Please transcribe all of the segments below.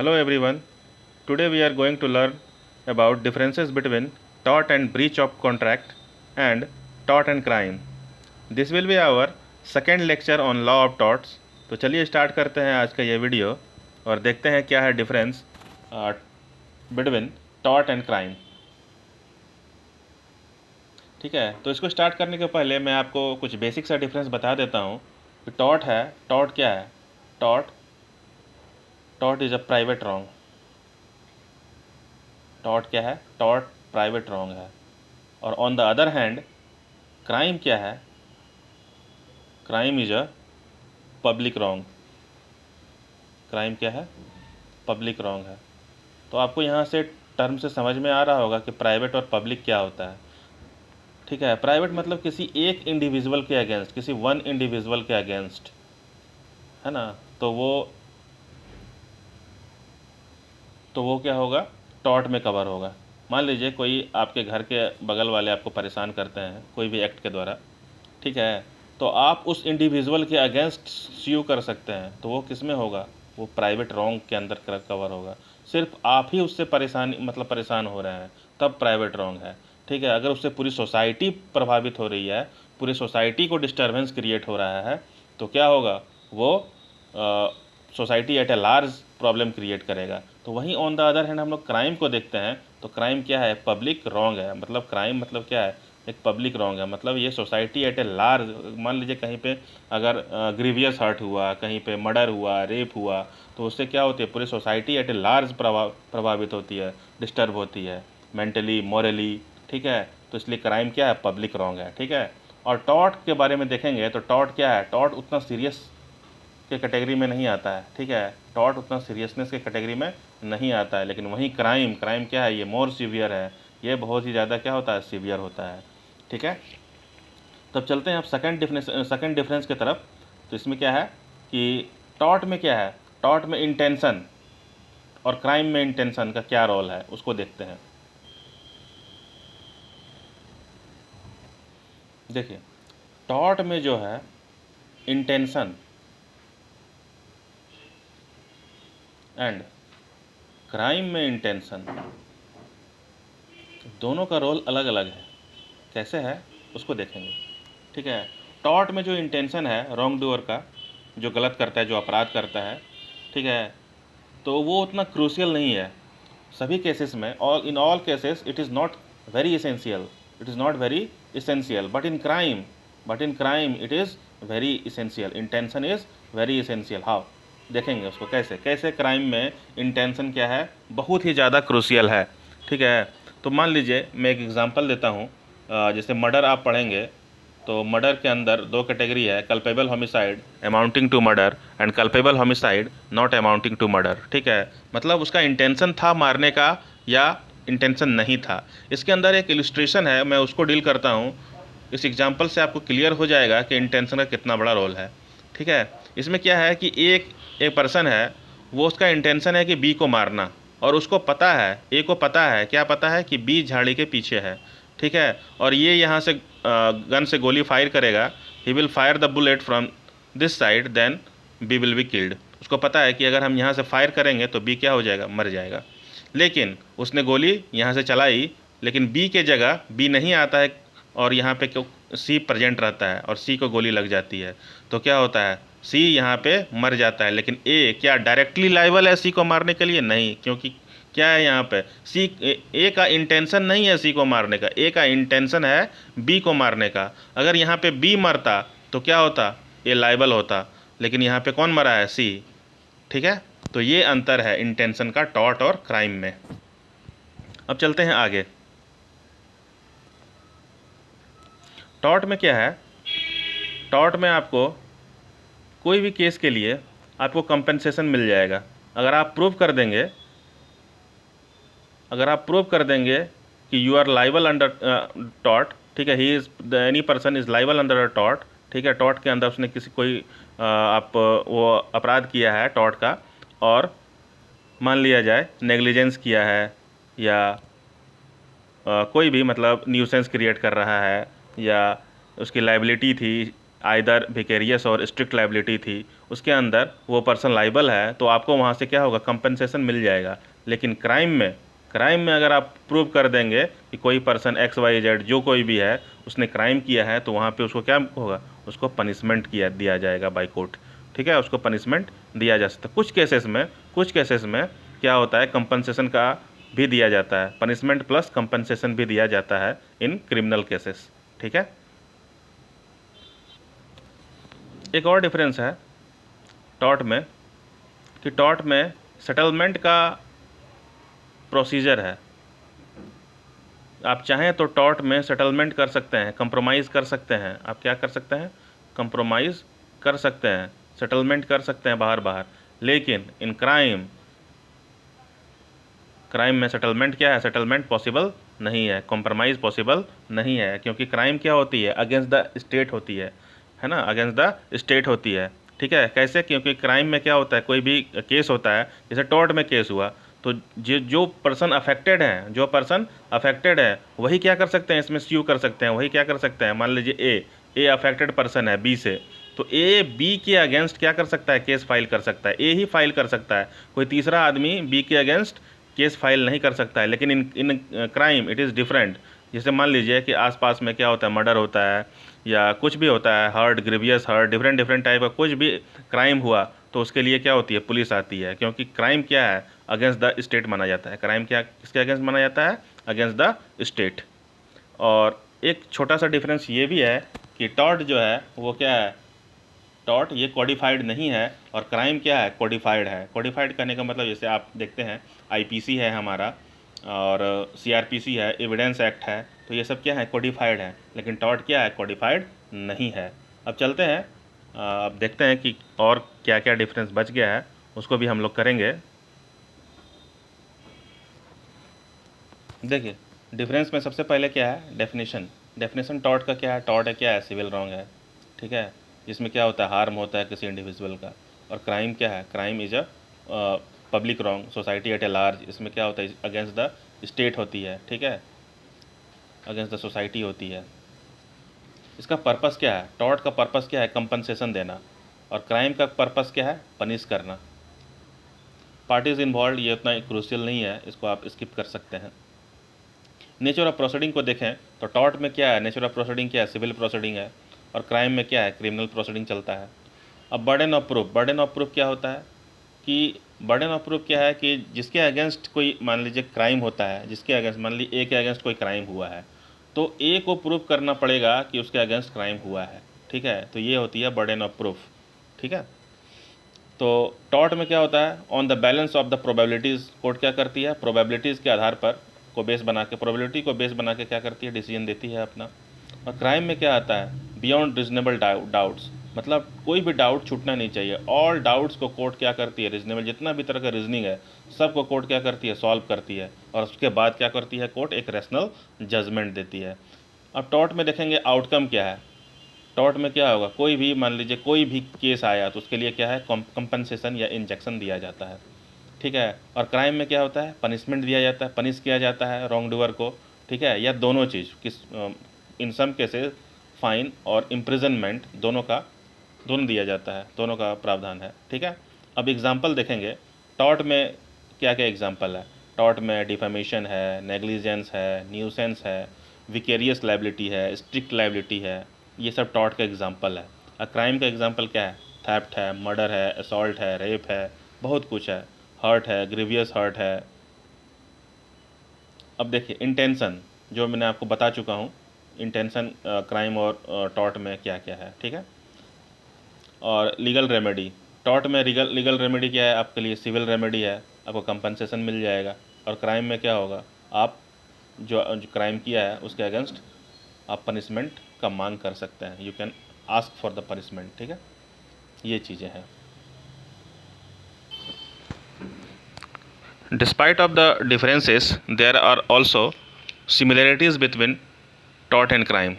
Hello everyone. Today we are going to learn about differences between tort and breach of contract and tort and crime. This will be our second lecture on law of torts. तो चलिए start करते हैं आज का ये video और देखते हैं क्या है difference between tort and crime. ठीक है, तो इसको स्टार्ट करने के पहले मैं आपको कुछ बेसिक सा डिफरेंस बता देता हूँ कि टॉर्ट है, टॉर्ट क्या है। Tort is a private wrong. Tort क्या है? टॉर्ट प्राइवेट रॉन्ग है। और on the other hand crime क्या है? Crime is a public wrong. Crime क्या है? पब्लिक रॉन्ग है। तो आपको यहाँ से टर्म से समझ में आ रहा होगा कि प्राइवेट और पब्लिक क्या होता है। ठीक है, प्राइवेट मतलब किसी एक इंडिविजुअल के अगेंस्ट, किसी वन इंडिविजुअल के अगेंस्ट, है ना। तो वो क्या होगा? टॉर्ट में कवर होगा। मान लीजिए कोई आपके घर के बगल वाले आपको परेशान करते हैं कोई भी एक्ट के द्वारा, ठीक है, तो आप उस इंडिविजुअल के अगेंस्ट स्यू कर सकते हैं। तो वो किस में होगा? वो प्राइवेट रॉन्ग के अंदर कवर होगा। सिर्फ आप ही उससे परेशान हो रहे हैं तब प्राइवेट रॉन्ग है। ठीक है, अगर उससे पूरी सोसाइटी प्रभावित हो रही है, पूरी सोसाइटी को डिस्टर्बेंस क्रिएट हो रहा है, तो क्या होगा? वो society at a large problem create करेगा। तो वहीं ऑन द अदर हैंड हम लोग क्राइम को देखते हैं, तो क्राइम क्या है? पब्लिक रॉन्ग है। मतलब क्राइम मतलब क्या है? एक पब्लिक रॉन्ग है। मतलब ये सोसाइटी एट ए लार्ज, मान लीजिए कहीं पे अगर ग्रीवियस हर्ट हुआ, कहीं पे मर्डर हुआ, रेप हुआ, तो उससे क्या होती है? पूरी सोसाइटी एट ए लार्ज प्रभावित होती है, डिस्टर्ब होती है मेंटली, मॉरली। ठीक है, तो इसलिए क्राइम क्या है? पब्लिक रॉन्ग है। ठीक है, और टॉर्ट के बारे में देखेंगे तो टॉर्ट क्या है? टॉर्ट उतना सीरियस के कैटेगरी में नहीं आता है। ठीक है, टॉर्ट उतना सीरियसनेस के कैटेगरी में नहीं आता है। लेकिन वहीं क्राइम क्या है? ये मोर सीवियर है। ये बहुत ही ज़्यादा क्या होता है? सीवियर होता है। ठीक है, तब चलते हैं आप सेकंड डिफरेंस की तरफ। तो इसमें क्या है कि टॉर्ट में क्या है? टॉर्ट में इंटेंशन और क्राइम में इंटेंशन का क्या रोल है, उसको देखते हैं। देखिए, टॉर्ट में जो है इंटेंशन एंड क्राइम में इंटेंशन, दोनों का रोल अलग अलग है। कैसे है उसको देखेंगे। ठीक है, टॉर्ट में जो इंटेंशन है रॉन्ग डूअर का, जो गलत करता है, जो अपराध करता है, ठीक है, तो वो उतना क्रूशियल नहीं है सभी केसेस में। In all cases it is not very essential, but in crime it is very essential. Intention is very essential. How? देखेंगे उसको कैसे क्राइम में इंटेंशन क्या है? बहुत ही ज़्यादा क्रूशियल है। ठीक है, तो मान लीजिए मैं एक एग्जांपल देता हूँ। जैसे मर्डर आप पढ़ेंगे तो मर्डर के अंदर दो कैटेगरी है, culpable homicide amounting to murder and culpable homicide not amounting to murder. ठीक है, मतलब उसका इंटेंशन था मारने का या इंटेंशन नहीं था। इसके अंदर एक इलस्ट्रेशन है, मैं उसको डील करता हूँ। इस एग्जांपल से आपको क्लियर हो जाएगा कि इंटेंशन का कितना बड़ा रोल है। ठीक है, इसमें क्या है कि एक पर्सन है, वो उसका इंटेंशन है कि बी को मारना, और उसको पता है, ए को पता है, क्या पता है? कि बी झाड़ी के पीछे है। ठीक है, और ये यहाँ से गन से गोली फायर करेगा। He will fire the bullet from this side, then B will be killed. उसको पता है कि अगर हम यहाँ से फायर करेंगे तो बी क्या हो जाएगा? मर जाएगा। लेकिन उसने गोली यहाँ से चलाई, लेकिन बी के जगह बी नहीं आता है, और यहाँ पे क्यों सी प्रेजेंट रहता है और सी को गोली लग जाती है। तो क्या होता है? सी यहाँ पे मर जाता है। लेकिन ए क्या डायरेक्टली लायबल है सी को मारने के लिए? नहीं, क्योंकि क्या है यहाँ पे? ए का इंटेंशन नहीं है सी को मारने का, ए का इंटेंशन है बी को मारने का। अगर यहाँ पे बी मरता तो क्या होता? ए लायबल होता। लेकिन यहाँ पे कौन मरा है? सी। ठीक है, तो ये अंतर है इंटेंशन का टॉर्ट और क्राइम में। अब चलते हैं आगे। टॉर्ट में क्या है? टॉर्ट में आपको कोई भी केस के लिए आपको कंपनसेशन मिल जाएगा अगर आप प्रूव कर देंगे कि you are liable under tort. ठीक है, he is any person is liable under a tort. ठीक है, टॉर्ट के अंदर उसने वो अपराध किया है टॉर्ट का, और मान लिया जाए नेग्लिजेंस किया है, या कोई भी मतलब न्यूसेंस क्रिएट कर रहा है, या उसकी लाइबिलिटी थी आइदर विकेरियस और स्ट्रिक्ट लाइबिलिटी थी, उसके अंदर वो पर्सन लाइबल है तो आपको वहाँ से क्या होगा, कंपनसेशन मिल जाएगा। लेकिन क्राइम में अगर आप प्रूव कर देंगे कि कोई पर्सन XYZ जो कोई भी है उसने क्राइम किया है, तो वहाँ पे उसको क्या होगा, उसको पनिशमेंट दिया जाएगा बाय कोर्ट। ठीक है, उसको पनिशमेंट दिया जा सकता है। कुछ केसेस में क्या होता है, कंपनसेशन का भी दिया जाता है, पनिशमेंट प्लस कंपनसेशन भी दिया जाता है इन क्रिमिनल केसेस। ठीक है, एक और डिफरेंस है टॉर्ट में कि टॉर्ट में सेटलमेंट का प्रोसीजर है। आप चाहें तो टॉर्ट में सेटलमेंट कर सकते हैं, कंप्रोमाइज़ कर सकते हैं। आप क्या कर सकते हैं, कंप्रोमाइज़ कर सकते हैं, सेटलमेंट कर सकते हैं बाहर। लेकिन इन क्राइम में सेटलमेंट क्या है, सेटलमेंट पॉसिबल नहीं है, कॉम्प्रोमाइज़ पॉसिबल नहीं है, क्योंकि क्राइम क्या होती है, अगेंस्ट द स्टेट होती है ना, अगेंस्ट द स्टेट होती है। ठीक है, कैसे, क्योंकि क्राइम में क्या होता है, कोई भी केस होता है, जैसे टॉर्ट में केस हुआ तो जो पर्सन अफेक्टेड है वही क्या कर सकते हैं, इसमें स्यू कर सकते हैं, वही क्या कर सकते हैं। मान लीजिए ए अफेक्टेड पर्सन है बी से, तो ए बी के अगेंस्ट क्या कर सकता है, केस फाइल कर सकता है, ए ही फाइल कर सकता है, कोई तीसरा आदमी बी के अगेंस्ट केस फाइल नहीं कर सकता है। लेकिन in crime it is different. जैसे मान लीजिए कि आसपास में क्या होता है, मर्डर होता है या कुछ भी होता है, hurt, grievous hurt, different type का कुछ भी क्राइम हुआ, तो उसके लिए क्या होती है, पुलिस आती है, क्योंकि क्राइम क्या है, अगेंस्ट द स्टेट माना जाता है। क्राइम क्या किसके अगेंस्ट माना जाता है, अगेंस्ट द स्टेट। और एक छोटा सा डिफरेंस ये भी है कि टॉर्ट जो है वो क्या है, टॉर्ट ये कोडिफाइड नहीं है और क्राइम क्या है, कोडिफाइड है। कोडिफाइड करने का मतलब जैसे आप देखते हैं आईपीसी है हमारा और सीआरपीसी है, एविडेंस एक्ट है, तो ये सब क्या है, कोडिफाइड है। लेकिन टॉर्ट क्या है, कोडिफाइड नहीं है। अब चलते हैं, अब देखते हैं कि और क्या क्या डिफरेंस बच गया है, उसको भी हम लोग करेंगे। देखिए, डिफरेंस में सबसे पहले क्या है, डेफिनेशन टॉर्ट का क्या है, टॉर्ट है क्या है, सिविल रॉन्ग है। ठीक है, जिसमें क्या होता है, हार्म होता है किसी इंडिविजुअल का। और क्राइम क्या है, crime is a public wrong, society at a large, इसमें क्या होता है, अगेंस्ट द स्टेट होती है। ठीक है, अगेंस्ट द सोसाइटी होती है। इसका पर्पस क्या है, टॉर्ट का पर्पस क्या है, कंपनसेशन देना, और क्राइम का पर्पस क्या है, पनिश करना। पार्टीज इन्वॉल्व ये उतना क्रूशियल नहीं है, इसको आप स्किप कर सकते हैं। नेचर ऑफ प्रोसीडिंग को देखें तो टॉर्ट में क्या है, नेचर ऑफ प्रोसीडिंग क्या है, सिविल प्रोसीडिंग है, और क्राइम में क्या है, क्रिमिनल प्रोसीडिंग चलता है। अब बर्डन ऑफ प्रूफ क्या होता है कि बर्डन ऑफ प्रूफ क्या है कि जिसके अगेंस्ट कोई मान लीजिए क्राइम होता है, जिसके अगेंस्ट मान लीजिए ए के अगेंस्ट कोई क्राइम हुआ है, तो ए को प्रूफ करना पड़ेगा कि उसके अगेंस्ट क्राइम हुआ है। ठीक है, तो ये होती है बर्डन ऑफ प्रूफ। ठीक है, तो टॉर्ट में क्या होता है, on the balance of the probabilities, court क्या करती है, प्रोबेबिलिटीज़ के आधार पर प्रोबेबिलिटी को बेस बना के क्या करती है, डिसीजन देती है अपना। और क्राइम में क्या आता है, बियॉन्ड रीजनेबल डाउट्स, मतलब कोई भी डाउट छूटना नहीं चाहिए। ऑल डाउट्स को कोर्ट क्या करती है, रीजनेबल जितना भी तरह का रीजनिंग है सबको कोर्ट क्या करती है, सॉल्व करती है, और उसके बाद क्या करती है, कोर्ट एक रैशनल जजमेंट देती है। अब टॉर्ट में देखेंगे आउटकम क्या है, टॉर्ट में क्या होगा, कोई भी मान लीजिए कोई भी केस आया तो उसके लिए क्या है, कंपनसेशन या इंजेक्शन दिया जाता है। ठीक है, और क्राइम में क्या होता है, पनिशमेंट दिया जाता है, पनिश किया जाता है रॉन्ग डूअर को। ठीक है, या दोनों चीज़ किस, इन सम केसेस फाइन और इम्प्रिजनमेंट दोनों दिया जाता है, दोनों का प्रावधान है। ठीक है, अब एग्जाम्पल देखेंगे टॉर्ट में क्या क्या एग्जाम्पल है। टॉर्ट में डिफेमेशन है, नेग्लिजेंस है, न्यूसेंस है, विकेरियस लाइबिलिटी है, स्ट्रिक्ट लाइबिलिटी है, ये सब टॉर्ट का एग्जाम्पल है। और क्राइम का एग्जाम्पल क्या है, थेफ्ट है, मर्डर है, असॉल्ट है, रेप है, बहुत कुछ है, हर्ट है, ग्रीवियस हर्ट है। अब देखिए इंटेंशन, जो मैंने आपको बता चुका हूँ, इंटेंशन क्राइम और टॉर्ट में क्या क्या है। ठीक है, और लीगल रेमेडी, टॉर्ट में लीगल रेमेडी क्या है, आपके लिए सिविल रेमेडी है, आपको कंपनसेशन मिल जाएगा। और क्राइम में क्या होगा, आप जो क्राइम किया है उसके अगेंस्ट आप पनिशमेंट का मांग कर सकते हैं, you can ask for the punishment. ठीक है, ये चीज़ें हैं। Despite of the differences there are also similarities between tort and crime.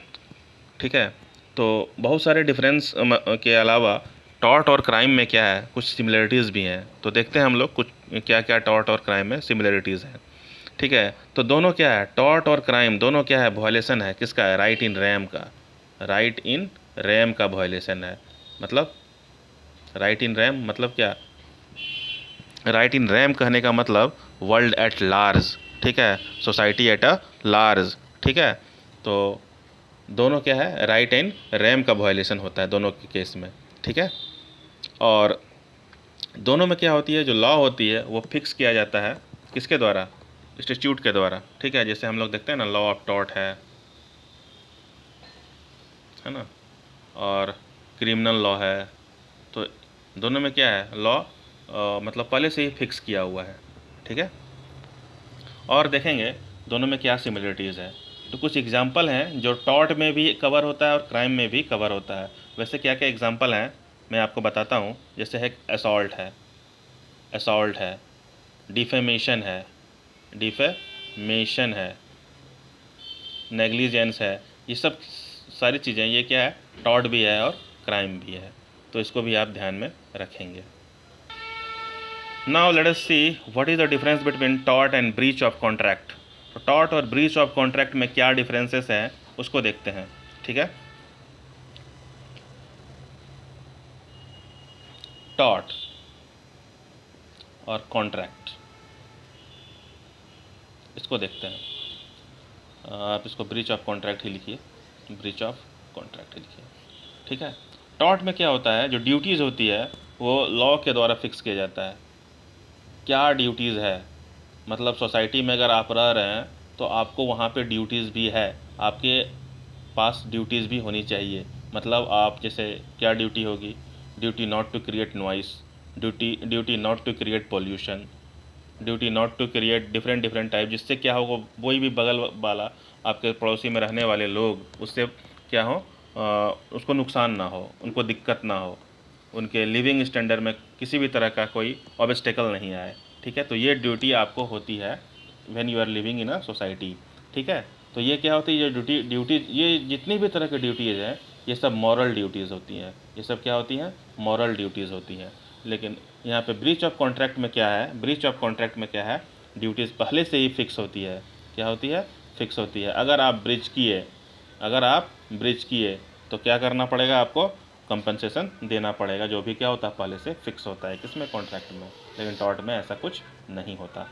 ठीक है, तो बहुत सारे डिफरेंस के अलावा टॉर्ट और क्राइम में क्या है, कुछ सिमिलरिटीज़ भी हैं। तो देखते हैं हम लोग कुछ क्या क्या टॉर्ट और क्राइम में सिमिलरिटीज़ हैं। ठीक है, तो दोनों क्या है, टॉर्ट और क्राइम दोनों क्या है, वायलेशन है किसका है, राइट इन रैम का, राइट इन रैम का वायलेशन है। मतलब राइट इन रैम मतलब क्या? राइट इन रैम कहने का मतलब वर्ल्ड एट लार्ज, ठीक है, सोसाइटी एट अ लार्ज, ठीक है। तो दोनों क्या है, राइट इन रैम का वायलेशन होता है दोनों के केस में, ठीक है। और दोनों में क्या होती है, जो लॉ होती है वो फिक्स किया जाता है किसके द्वारा? इंस्टीट्यूट के द्वारा, ठीक है। जैसे हम लोग देखते हैं ना, लॉ ऑफ टॉर्ट है ना, और क्रिमिनल लॉ है। तो दोनों में क्या है, लॉ मतलब पहले से ही फिक्स किया हुआ है, ठीक है। और देखेंगे दोनों में क्या सिमिलरिटीज़ है। तो कुछ एग्जांपल हैं जो टॉर्ट में भी कवर होता है और क्राइम में भी कवर होता है। वैसे क्या क्या एग्जांपल हैं मैं आपको बताता हूँ। जैसे है असॉल्ट है, डिफेमेशन है, नेग्लिजेंस है। ये सब सारी चीज़ें, ये क्या है, टॉर्ट भी है और क्राइम भी है। तो इसको भी आप ध्यान में रखेंगे। Now let us see what is the difference between tort and breach of contract. तो टॉर्ट और ब्रीच ऑफ कॉन्ट्रैक्ट में क्या डिफरेंसेस हैं उसको देखते हैं, ठीक है। टॉर्ट और कॉन्ट्रैक्ट, इसको देखते हैं। आप इसको ब्रीच ऑफ कॉन्ट्रैक्ट ही लिखिए, ब्रीच ऑफ कॉन्ट्रैक्ट ही लिखिए, ठीक है। टॉर्ट में क्या होता है, जो ड्यूटीज़ होती है वो लॉ के द्वारा फिक्स किया जाता है। क्या ड्यूटीज़ है, मतलब सोसाइटी में अगर आप रह रहे हैं तो आपको वहाँ पे ड्यूटीज़ भी है, आपके पास ड्यूटीज़ भी होनी चाहिए। मतलब आप जैसे क्या ड्यूटी होगी, duty not to create noise, duty not to create pollution, duty not to create different type, जिससे क्या होगा, कोई भी बगल वाला आपके पड़ोसी में रहने वाले लोग उससे क्या हो, उसको नुकसान ना हो, उनको दिक्कत ना हो, उनके लिविंग स्टैंडर्ड में किसी भी तरह का कोई ऑब्स्टेकल नहीं आए, ठीक है। तो ये ड्यूटी आपको होती है when you are living in a society, ठीक है। तो ये क्या होती है, ये ड्यूटी ये जितनी भी तरह की ड्यूटीज़ हैं ये सब मॉरल ड्यूटीज़ होती हैं। ये सब क्या होती हैं, मॉरल ड्यूटीज़ होती हैं। लेकिन यहाँ पे ब्रीच ऑफ कॉन्ट्रैक्ट में क्या है, ब्रीच ऑफ कॉन्ट्रैक्ट में क्या है, ड्यूटीज़ पहले से ही फिक्स होती है। क्या होती है, फिक्स होती है। अगर आप ब्रीच किए तो क्या करना पड़ेगा, आपको कंपनसेशन देना पड़ेगा, जो भी क्या होता है पहले से फिक्स होता है, किसमें, कॉन्ट्रैक्ट में। लेकिन टॉर्ट में ऐसा कुछ नहीं होता,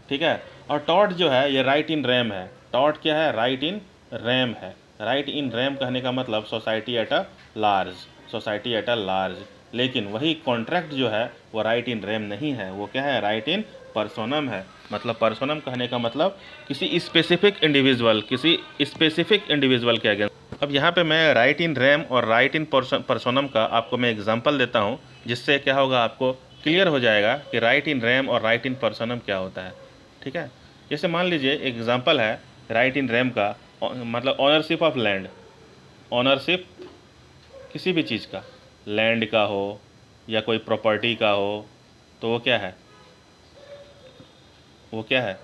ठीक है। और टॉर्ट जो है ये राइट इन रैम है। टॉर्ट क्या है, राइट इन रैम है। राइट इन रैम कहने का मतलब society at a large, society at a large. लेकिन वही कॉन्ट्रैक्ट जो है वो राइट इन रैम नहीं है, वो क्या है, राइट इन पर्सोनम है। मतलब पर्सोनम कहने का मतलब किसी स्पेसिफिक इंडिविजुअल के अगेंस्ट। अब यहाँ पे मैं राइट इन रैम और राइट इन पर्सोनम का आपको मैं एग्जांपल देता हूँ, जिससे क्या होगा, आपको क्लियर हो जाएगा कि राइट इन रैम और राइट इन पर्सोनम क्या होता है, ठीक है। जैसे मान लीजिए एग्जांपल है राइट इन रैम का, मतलब ऑनरशिप ऑफ लैंड, ऑनरशिप किसी भी चीज़ का, लैंड का हो या कोई प्रॉपर्टी का हो, तो वो क्या है,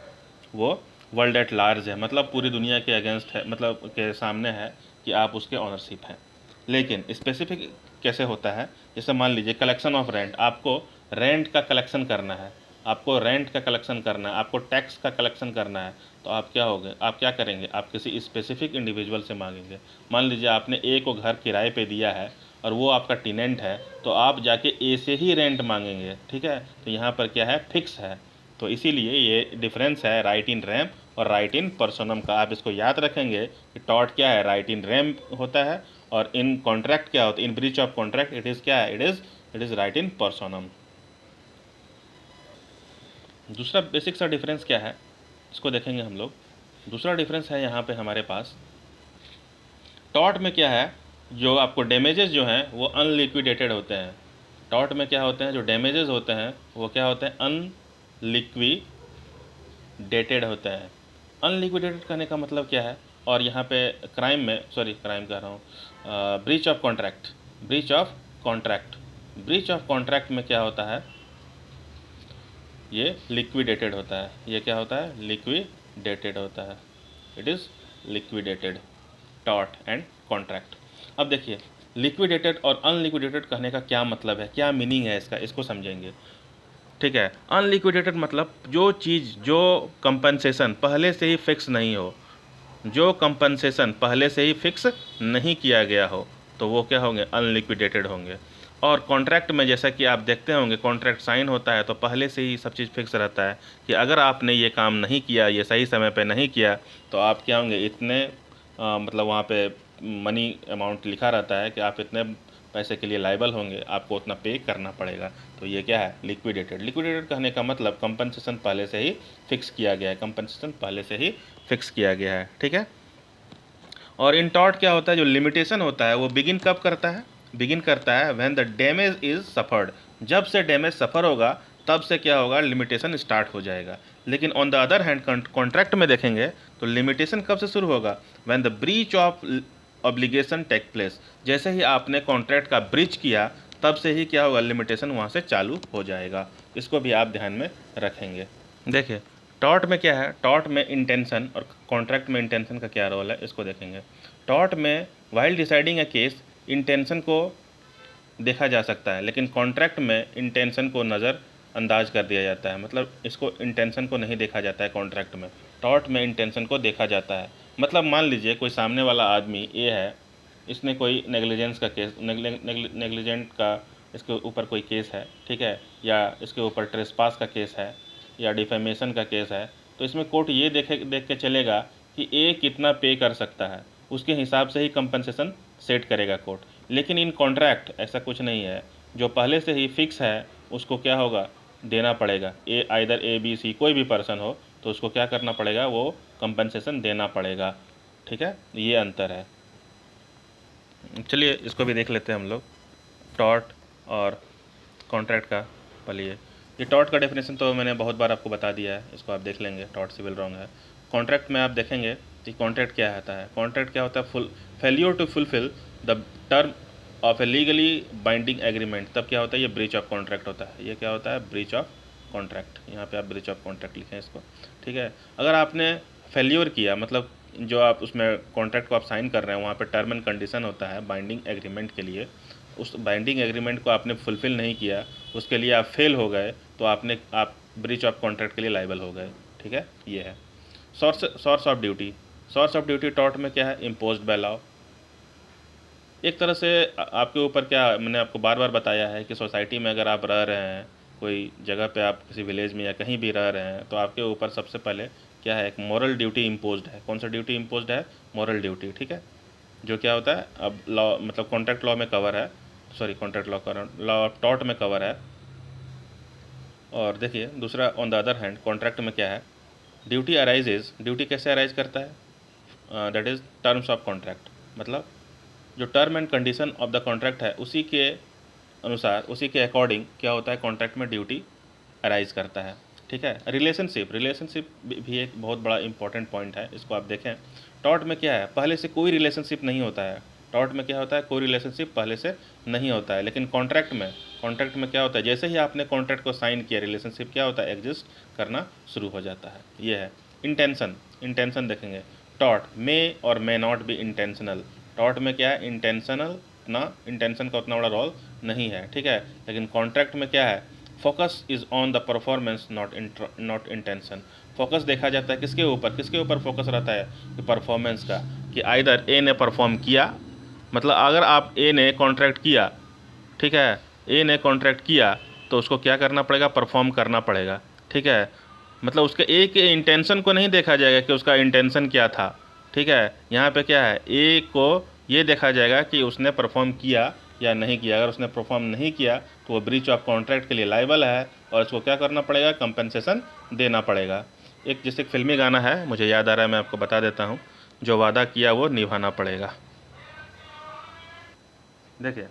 वो वर्ल्ड एट लार्ज है। मतलब पूरी दुनिया के अगेंस्ट है, मतलब के सामने है कि आप उसके ऑनरशिप हैं। लेकिन स्पेसिफिक कैसे होता है, जैसे मान लीजिए कलेक्शन ऑफ रेंट, आपको रेंट का कलेक्शन करना है, आपको टैक्स का कलेक्शन करना है। तो आप क्या करेंगे, आप किसी स्पेसिफिक इंडिविजुअल से मांगेंगे। मान लीजिए आपने ए को घर किराए पे दिया है और वो आपका टेनेंट है, तो आप जाके ए से ही रेंट मांगेंगे, ठीक है। तो यहाँ पर क्या है, फिक्स है। तो इसीलिए ये डिफरेंस है राइट इन रैम और राइट इन पर्सोनम का। आप इसको याद रखेंगे कि टॉर्ट क्या है, राइट इन रैम होता है, और इन कॉन्ट्रैक्ट क्या होता है, in breach of contract it is क्या है, it is right in personam. दूसरा बेसिक सा डिफरेंस क्या है, इसको देखेंगे हम लोग। दूसरा डिफरेंस है यहाँ पे हमारे पास, टॉर्ट में क्या है, जो आपको डैमेजेस जो हैं वो अनलिक्विडेटेड होते हैं। टॉर्ट में क्या होते हैं, जो डैमेजेस होते हैं वो क्या होते हैं, अनलिक्विडेटेड होते हैं। अनलिक्विडेटेड करने का मतलब क्या है, और यहाँ पे क्राइम कह रहा हूँ, ब्रीच ऑफ कॉन्ट्रैक्ट में क्या होता है, ये लिक्विडेटेड होता है। ये क्या होता है, लिक्विडेटेड होता है। It is liquidated, tort and contract. अब देखिए लिक्विडेटेड और अनलिक्विडेटेड कहने का क्या मतलब है, क्या मीनिंग है इसका, इसको समझेंगे, ठीक है। अनलिक्विडेटेड मतलब जो चीज़, जो कंपनसेशन पहले से ही फिक्स नहीं हो, जो कंपनसेशन पहले से ही फिक्स नहीं किया गया हो, तो वो क्या होंगे, अनलिक्विडेटेड होंगे। और कॉन्ट्रैक्ट में जैसा कि आप देखते होंगे, कॉन्ट्रैक्ट साइन होता है तो पहले से ही सब चीज़ फिक्स रहता है कि अगर आपने ये काम नहीं किया, ये सही समय पे नहीं किया, तो आप क्या होंगे, इतने मतलब वहाँ पे मनी अमाउंट लिखा रहता है कि आप इतने पैसे के लिए लायबल होंगे, आपको उतना पे करना पड़ेगा। तो ये क्या है, लिक्विडेटेड। लिक्विडेटेड कहने का मतलब कंपनसेशन पहले से ही फिक्स किया गया है, कंपनसेशन पहले से ही फिक्स किया गया है, ठीक है। और इन टॉर्ट क्या होता है, जो लिमिटेशन होता है वो बिगिन कब करता है, बिगिन करता है when the damage is suffered. जब से डैमेज सफ़र होगा तब से क्या होगा, लिमिटेशन स्टार्ट हो जाएगा। लेकिन on the other hand contract में देखेंगे तो लिमिटेशन कब से शुरू होगा, when the breach of obligation take place. जैसे ही आपने कॉन्ट्रैक्ट का ब्रीच किया तब से ही क्या होगा, लिमिटेशन वहाँ से चालू हो जाएगा। इसको भी आप ध्यान में रखेंगे। देखिए टॉर्ट में क्या है, टॉर्ट में इंटेंशन और कॉन्ट्रैक्ट में इंटेंशन का क्या रोल है, इसको देखेंगे। टॉर्ट में वाइल डिसाइडिंग ए केस इंटेंशन को देखा जा सकता है, लेकिन कॉन्ट्रैक्ट में इंटेंशन को नज़र अंदाज कर दिया जाता है। मतलब इसको इंटेंशन को नहीं देखा जाता है कॉन्ट्रैक्ट में, टॉर्ट में इंटेंशन को देखा जाता है। मतलब मान लीजिए कोई सामने वाला आदमी ए है, इसने कोई नेग्लिजेंस का केस, नेग्लिजेंट का इसके ऊपर कोई केस है, ठीक है, या इसके ऊपर ट्रेसपास का केस है या डिफेमेशन का केस है, तो इसमें कोर्ट ये देख के चलेगा कि ए कितना पे कर सकता है, उसके हिसाब से ही कंपनसेशन सेट करेगा कोर्ट। लेकिन इन कॉन्ट्रैक्ट ऐसा कुछ नहीं है, जो पहले से ही फिक्स है उसको क्या होगा, देना पड़ेगा। ए आइदर ए बी सी कोई भी पर्सन हो तो उसको क्या करना पड़ेगा, वो कंपनसेशन देना पड़ेगा, ठीक है। ये अंतर है। चलिए इसको भी देख लेते हैं हम लोग, टॉर्ट और कॉन्ट्रैक्ट का। पहले ये टॉर्ट का डेफिनेशन तो मैंने बहुत बार आपको बता दिया है, इसको आप देख लेंगे, टॉर्ट सिविल रॉन्ग है। कॉन्ट्रैक्ट में आप देखेंगे कि कॉन्ट्रैक्ट क्या होता है। कॉन्ट्रैक्ट क्या होता है, failure to fulfil the term of a legally binding agreement, तब क्या होता है, ये ब्रीच ऑफ कॉन्ट्रैक्ट होता है। ये क्या होता है, ब्रीच ऑफ कॉन्ट्रैक्ट। यहाँ पे आप ब्रीच ऑफ कॉन्ट्रैक्ट लिखें इसको, ठीक है। अगर आपने फेल्योर किया, मतलब जो आप उसमें कॉन्ट्रैक्ट को आप साइन कर रहे हैं वहाँ पे टर्म एंड कंडीशन होता है बाइंडिंग एग्रीमेंट के लिए, उस बाइंडिंग एग्रीमेंट को आपने फुलफ़िल नहीं किया, उसके लिए आप फेल हो गए, तो आप ब्रीच ऑफ कॉन्ट्रैक्ट के लिए लायबल हो गए, ठीक है। ये है source of duty. Source of duty tort में क्या है, इम्पोज्ड बाय लॉ। एक तरह से आपके ऊपर, क्या मैंने आपको बार बार बताया है कि सोसाइटी में अगर आप रह रहे हैं, कोई जगह पे आप किसी विलेज में या कहीं भी रह रहे हैं, तो आपके ऊपर सबसे पहले क्या है, एक मॉरल ड्यूटी इम्पोज्ड है। कौन सा ड्यूटी इम्पोज्ड है, मॉरल ड्यूटी, ठीक है। जो क्या होता है, अब लॉ मतलब कॉन्ट्रैक्ट लॉ में कवर है, sorry contract law of tort में कवर है। और देखिए दूसरा, on the other hand contract में क्या है, ड्यूटी अराइजेज। ड्यूटी कैसे अराइज करता है, that is terms of contract. मतलब जो term and condition of the contract है उसी के अनुसार, उसी के अकॉर्डिंग क्या होता है, कॉन्ट्रैक्ट में ड्यूटी अराइज करता है, ठीक है। रिलेशनशिप भी एक बहुत बड़ा इंपॉर्टेंट पॉइंट है, इसको आप देखें। टॉर्ट में क्या है, पहले से कोई रिलेशनशिप नहीं होता है। टॉर्ट में क्या होता है, कोई रिलेशनशिप पहले से नहीं होता है। लेकिन कॉन्ट्रैक्ट में क्या होता है, जैसे ही आपने कॉन्ट्रैक्ट को साइन किया, रिलेशनशिप क्या होता है, एग्जिस्ट करना शुरू हो जाता है। ये है इंटेंशन देखेंगे। टॉर्ट मे और may not be intentional. Tort में क्या है, इंटेंशन का उतना बड़ा रोल नहीं है, ठीक है। लेकिन कॉन्ट्रैक्ट में क्या है, focus is on the performance not intention. Focus देखा जाता है किसके ऊपर फोकस रहता है, कि परफॉर्मेंस का, कि आइदर ए ने परफॉर्म किया, मतलब अगर आप ए ने कॉन्ट्रैक्ट किया, ठीक है, ए ने कॉन्ट्रैक्ट किया तो उसको क्या करना पड़ेगा, परफॉर्म करना पड़ेगा, ठीक है। मतलब उसके ए के इंटेंशन को नहीं देखा जाएगा कि उसका इंटेंशन क्या था, ठीक है। यहाँ पे क्या है, ए को ये देखा जाएगा कि उसने परफॉर्म किया या नहीं किया। अगर उसने परफॉर्म नहीं किया तो वो ब्रीच ऑफ कॉन्ट्रैक्ट के लिए लायबल है और उसको क्या करना पड़ेगा, कंपनसेशन देना पड़ेगा। एक जैसे एक फिल्मी गाना है, मुझे याद आ रहा है, मैं आपको बता देता हूँ, जो वादा किया वो निभाना पड़ेगा। देखिए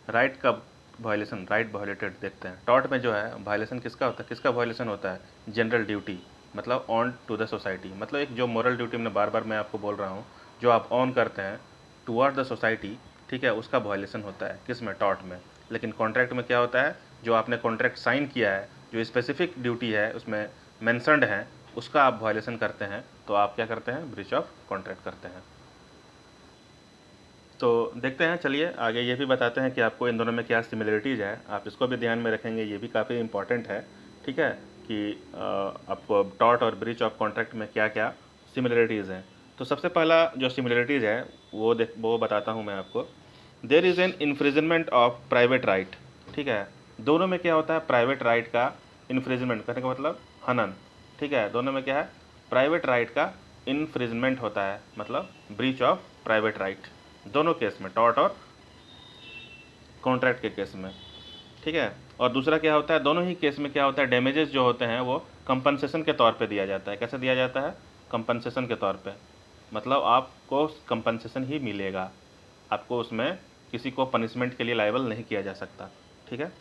राइट का वायलेशन, राइट वायलेटेड देखते हैं। टॉर्ट में जो है वायलेशन किसका होता है, किसका वायलेशन होता है, जनरल ड्यूटी, मतलब ऑन टू द सोसाइटी। मतलब एक जो मोरल ड्यूटी में बार बार मैं आपको बोल रहा हूँ, जो आप ऑन करते हैं टुवर्ड द सोसाइटी, ठीक है, उसका वायलेशन होता है किस में, टॉर्ट में। लेकिन कॉन्ट्रैक्ट में क्या होता है, जो आपने कॉन्ट्रैक्ट साइन किया है, जो स्पेसिफिक ड्यूटी है उसमें मैंसनड है, उसका आप वायलेशन करते हैं तो आप क्या करते हैं, ब्रीच ऑफ कॉन्ट्रैक्ट करते हैं। तो देखते हैं, चलिए आगे ये भी बताते हैं कि आपको इन दोनों में क्या सिमिलरिटीज़ है। आप इसको भी ध्यान में रखेंगे, ये भी काफ़ी इंपॉर्टेंट है, ठीक है, कि आपको टॉर्ट और ब्रीच ऑफ कॉन्ट्रैक्ट में क्या क्या सिमिलरिटीज़ हैं। तो सबसे पहला जो सिमिलरिटीज़ है वो बताता हूँ मैं आपको, there is an infringement of private right. ठीक है, दोनों में क्या होता है, प्राइवेट राइट का इन्फ्रिजमेंट करने का मतलब हनन। ठीक है, दोनों में क्या है, प्राइवेट राइट का इन्फ्रिजमेंट होता है, मतलब ब्रीच ऑफ प्राइवेट राइट, दोनों केस में, टॉर्ट और कॉन्ट्रैक्ट के केस में। ठीक है, और दूसरा क्या होता है, दोनों ही केस में क्या होता है, डैमेजेस जो होते हैं वो कंपनसेशन के तौर पे दिया जाता है। कैसे दिया जाता है, कंपनसेशन के तौर पे, मतलब आपको कंपनसेशन ही मिलेगा, आपको उसमें किसी को पनिशमेंट के लिए लायबल नहीं किया जा सकता। ठीक है,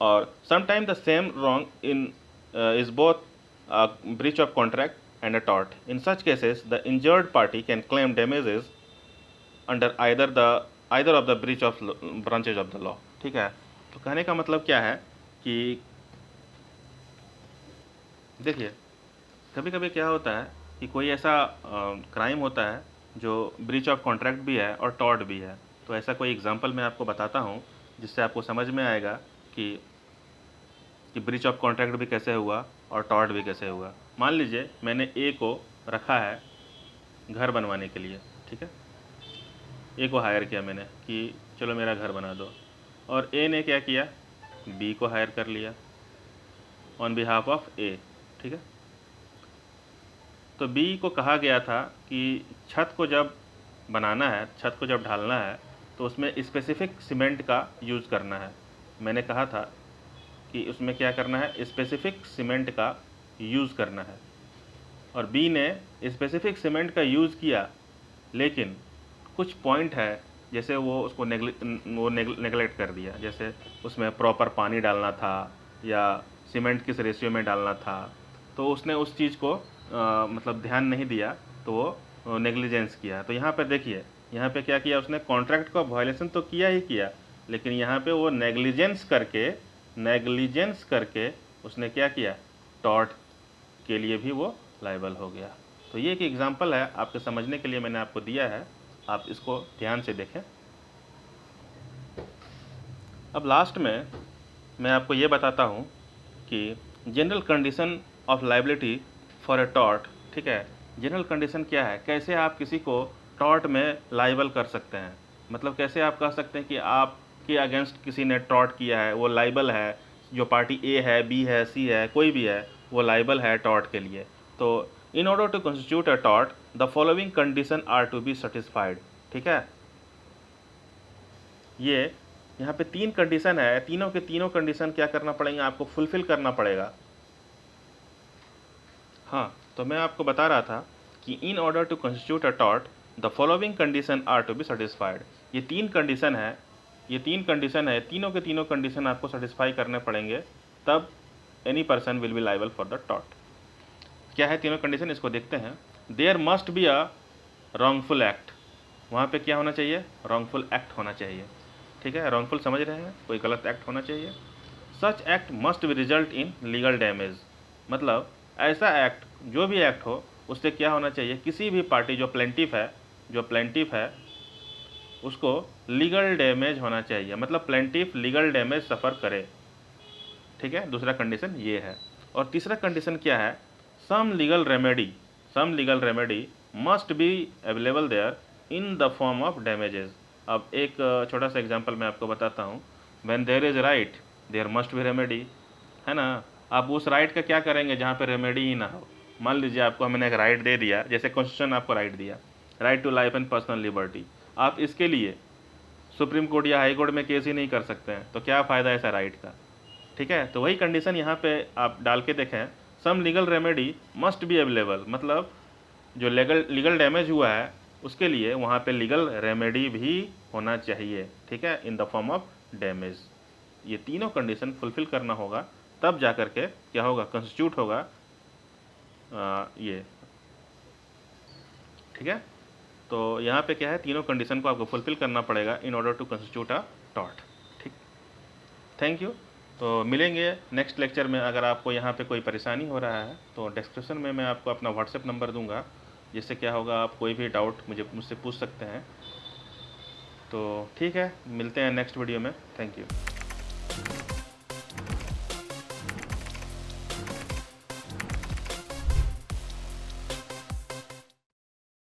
और sometime the same wrong in is both breach of contract and a tort. In such cases the injured party can claim damages under either of the breach of branches of the law. ठीक है, तो कहने का मतलब क्या है कि देखिए, कभी कभी क्या होता है कि कोई ऐसा क्राइम होता है जो ब्रीच ऑफ कॉन्ट्रैक्ट भी है और टॉर्ट भी है। तो ऐसा कोई एग्जांपल मैं आपको बताता हूँ जिससे आपको समझ में आएगा कि ब्रीच ऑफ कॉन्ट्रैक्ट भी कैसे हुआ और टॉर्ट भी कैसे हुआ। मान लीजिए मैंने ए को रखा है घर बनवाने के लिए। ठीक है, ए को हायर किया मैंने कि चलो मेरा घर बना दो, और ए ने क्या किया, बी को हायर कर लिया ऑन बिहाफ ऑफ ए। ठीक है, तो बी को कहा गया था कि छत को जब बनाना है, छत को जब ढालना है, तो उसमें स्पेसिफिक सीमेंट का यूज़ करना है। मैंने कहा था कि उसमें क्या करना है, स्पेसिफिक सीमेंट का यूज़ करना है, और बी ने स्पेसिफिक सीमेंट का यूज़ किया, लेकिन कुछ पॉइंट है जैसे वो उसको नेगलेक्ट कर दिया। जैसे उसमें प्रॉपर पानी डालना था या सीमेंट किस रेशियो में डालना था, तो उसने उस चीज़ को मतलब ध्यान नहीं दिया, तो वो नेग्लिजेंस किया। तो यहाँ पे देखिए, यहाँ पे क्या किया उसने, कॉन्ट्रैक्ट का वायलेशन तो किया ही किया, लेकिन यहाँ पे वो नेग्लिजेंस करके उसने क्या किया, टॉर्ट के लिए भी वो लायबल हो गया। तो ये एक एग्जांपल है, आपके समझने के लिए मैंने आपको दिया है, आप इसको ध्यान से देखें। अब लास्ट में मैं आपको ये बताता हूँ कि general condition of liability for a tort. ठीक है, जनरल कंडीशन क्या है, कैसे आप किसी को टॉर्ट में लायबल कर सकते हैं, मतलब कैसे आप कह सकते हैं कि आपके अगेंस्ट किसी ने टॉर्ट किया है, वो लायबल है, जो पार्टी ए है, बी है, सी है, कोई भी है, वो लायबल है टॉर्ट के लिए। तो in order to constitute a tort the following condition are to be satisfied. ठीक है, ये यहाँ पे 3 कंडीशन है, तीनों के तीनों कंडीशन क्या करना पड़ेंगे, आपको फुलफिल करना पड़ेगा। हाँ, तो मैं आपको बता रहा था कि in order to constitute a tort the following condition are to be satisfied. ये 3 कंडीशन है, तीनों के तीनों कंडीशन आपको सेटिस्फाई करने पड़ेंगे, तब any person will be liable for the tort. क्या है तीनों कंडीशन, इसको देखते हैं। There must be a wrongful act, वहाँ पे क्या होना चाहिए, रॉन्गफुल एक्ट होना चाहिए। ठीक है, रॉन्गफुल समझ रहे हैं, कोई गलत एक्ट होना चाहिए। Such act must be result in legal damage, मतलब ऐसा एक्ट, जो भी एक्ट हो, उससे क्या होना चाहिए, किसी भी पार्टी जो प्लेंटिफ है उसको लीगल डैमेज होना चाहिए, मतलब प्लेंटिफ लीगल डैमेज सफ़र करे। ठीक है, दूसरा कंडीशन ये है। और तीसरा कंडीशन क्या है, some legal remedy must be available there in the form of damages. अब एक छोटा सा एग्जांपल मैं आपको बताता हूँ। When there is right there must be remedy, है ना। आप उस राइट का क्या करेंगे जहाँ पे रेमेडी ही ना हो। मान लीजिए आपको हमने एक राइट दे दिया, जैसे कॉन्स्टिट्यूशन आपको राइट दिया, right to life and personal liberty, आप इसके लिए सुप्रीम कोर्ट या हाई कोर्ट में केस ही नहीं कर सकते हैं, तो क्या फ़ायदा ऐसा राइट का। ठीक है, तो वही कंडीशन यहाँ पे आप डाल के देखें, some legal remedy must be available, मतलब जो लीगल डैमेज हुआ है उसके लिए वहाँ पे लीगल रेमेडी भी होना चाहिए। ठीक है, इन द फॉर्म ऑफ डैमेज। ये तीनों कंडीशन फुलफिल करना होगा, तब जा कर के क्या होगा, कंस्टिट्यूट होगा ये। ठीक है, तो यहाँ पे क्या है, तीनों कंडीशन को आपको फुलफिल करना पड़ेगा in order to constitute a tort. ठीक, थैंक यू। तो मिलेंगे नेक्स्ट लेक्चर में। अगर आपको यहाँ पे कोई परेशानी हो रहा है तो डिस्क्रिप्शन में मैं आपको अपना व्हाट्सएप नंबर दूंगा, जिससे क्या होगा, आप कोई भी डाउट मुझसे पूछ सकते हैं। तो ठीक है, मिलते हैं नेक्स्ट वीडियो में। Thank you.